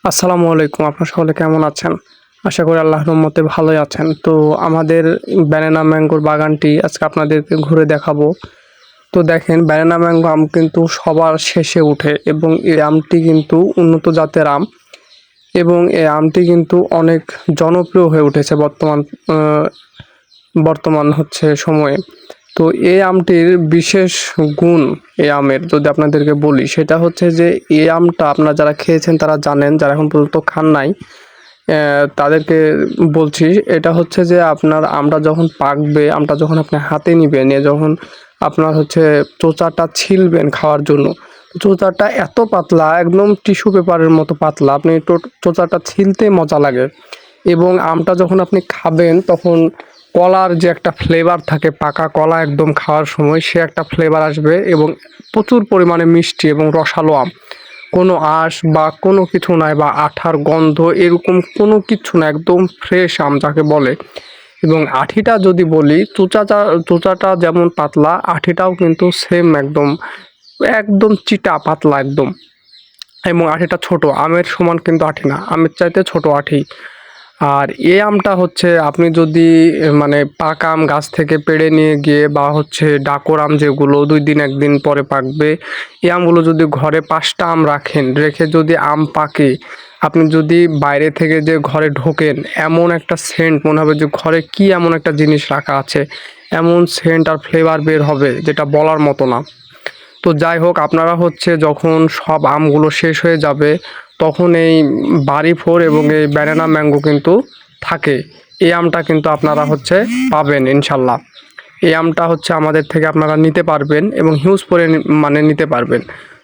আসসালামু আলাইকুম। আপনারা সকলে কেমন আছেন? আশা করি আল্লাহর রহমতে ভালোই আছেন। তো আমাদের ব্যানানা ম্যাঙ্গোর বাগানটি আজকে আপনাদেরকে ঘুরে দেখাবো। তো দেখেন, ব্যানানা ম্যাঙ্গো আম কিন্তু সবার শেষে উঠে এবং এই আমটি কিন্তু উন্নত জাতের আম এবং এই আমটি কিন্তু অনেক জনপ্রিয় হয়ে উঠেছে বর্তমান সময়ে। তো এই আমটির বিশেষ গুণ, এই আমের যদি আপনাদেরকে বলি, সেটা হচ্ছে যে এই আমটা আপনারা যারা খেয়েছেন তারা জানেন, যারা এখন পর্যন্ত খান নাই তাদেরকে বলছি। এটা হচ্ছে যে আপনার আমটা যখন পাকবে, আমটা যখন আপনি হাতে নিবেন, যখন আপনার চোচাটা ছিলবেন খাওয়ার জন্য, চোচাটা এত পাতলা, একদম টিস্যু পেপারের মতো পাতলা, আপনি চোচাটা ছিলতে মজা লাগে। এবং আমটা যখন আপনি খাবেন তখন কলার যে একটা ফ্লেভার থাকে, পাকা কলা একদম খাওয়ার সময় সে একটা ফ্লেভার আসবে এবং প্রচুর পরিমাণে মিষ্টি এবং রসালো আম। কোনো আঁশ বা কোনো কিছু নাই বা আঠার গন্ধ এরকম কোনো কিচ্ছু না, একদম ফ্রেশ আম যাকে বলে। এবং আঠিটা যদি বলি, চোচাটা যেমন পাতলা, আঠিটাও কিন্তু সেম, একদম একদম চিটা পাতলা একদম। এবং আঠিটা ছোট, আমের সমান কিন্তু আঠি না, আমের চাইতে ছোট আঠি। আর এই আমটা আপনি যদি মানে পাকা আম গাছ থেকে পেড়ে নিয়ে গিয়ে বা ডাকর আম যেগুলো 2 দিন 1 দিন পরে পাকবে, এই আমগুলো যদি ঘরে 5টা আম রেখে যদি আম পাকে, আপনি যদি বাইরে থেকে যে ঘরে ঢোকেন, এমন একটা সেন্ট মনে হবে যে ঘরে কি এমন একটা জিনিস রাখা আছে, এমন সেন্ট আর ফ্লেভার বের হবে যেটা বলার মতো না। তো যাই হোক, আপনারা যখন সব আমগুলো শেষ হয়ে যাবে তখন এই বাড়ি ফোর এবং এই ব্যানানা ম্যাঙ্গো কিন্তু থাকে। এই আমটা কিন্তু আপনারা পাবেন ইনশাল্লাহ। এই আমটা আমাদের থেকে আপনারা নিতে পারবেন এবং হিউজ মানে নিতে পারবেন।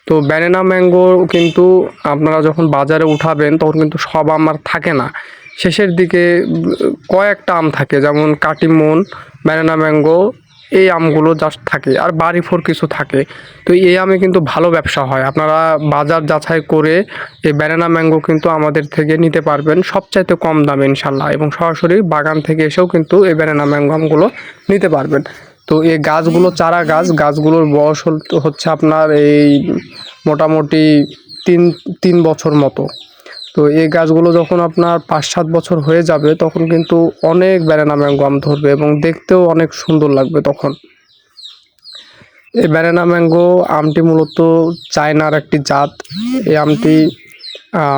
তো ব্যানানা ম্যাঙ্গো কিন্তু আপনারা যখন বাজারে উঠাবেন তখন কিন্তু সব আম আর থাকে না, শেষের দিকে কয়েকটা আম থাকে, যেমন কাটিমন, ব্যানানা ম্যাঙ্গো, এই আমগুলো জাস্ট থাকে, আর বাড়ি ফোর কিছু থাকে। তো এই আমে কিন্তু ভালো ব্যবসা হয়, আপনারা বাজার যাচাই করে এই ব্যানানা ম্যাঙ্গো কিন্তু আমাদের থেকে নিতে পারবেন সবচাইতে কম দামে ইনশাল্লাহ, এবং সরাসরি বাগান থেকে এসেও কিন্তু এই ব্যানানা ম্যাঙ্গো আমগুলো নিতে পারবেন। তো এই গাছগুলো চারা গাছগুলোর বয়স আপনার এই মোটামুটি 3 বছর মতো। তো এই গাছগুলো যখন আপনার 5-7 বছর হয়ে যাবে তখন কিন্তু অনেক ব্যানানা ম্যাঙ্গো আম ধরবে এবং দেখতেও অনেক সুন্দর লাগবে তখন। এই ব্যানানা ম্যাঙ্গো আমটি মূলত চায়নার একটি জাত। এই আমটি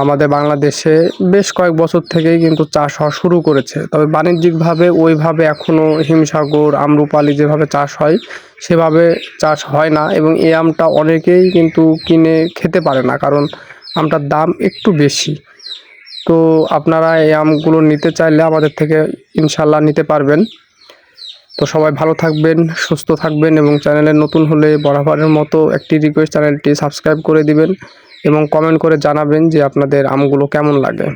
আমাদের বাংলাদেশে বেশ কয়েক বছর থেকেই কিন্তু চাষ হওয়া শুরু করেছে, তবে বাণিজ্যিকভাবে ওইভাবে এখনও হিমসাগর, আম্রপালি যেভাবে চাষ হয় সেভাবে চাষ হয় না, এবং এই আমটা অনেকেই কিন্তু কিনে খেতে পারে না, কারণ আমটার দাম একটু বেশি। তো আপনারা এই আমগুলো নিতে চাইলে আমাদের থেকে ইনশাল্লাহ নিতে পারবেন। তো সবাই ভালো থাকবেন, সুস্থ থাকবেন, এবং চ্যানেলে নতুন হলে বরাবরের মতো একটি রিকোয়েস্ট, চ্যানেলটি সাবস্ক্রাইব করে দিবেন এবং কমেন্ট করে জানাবেন যে আপনাদের আমগুলো কেমন লাগে।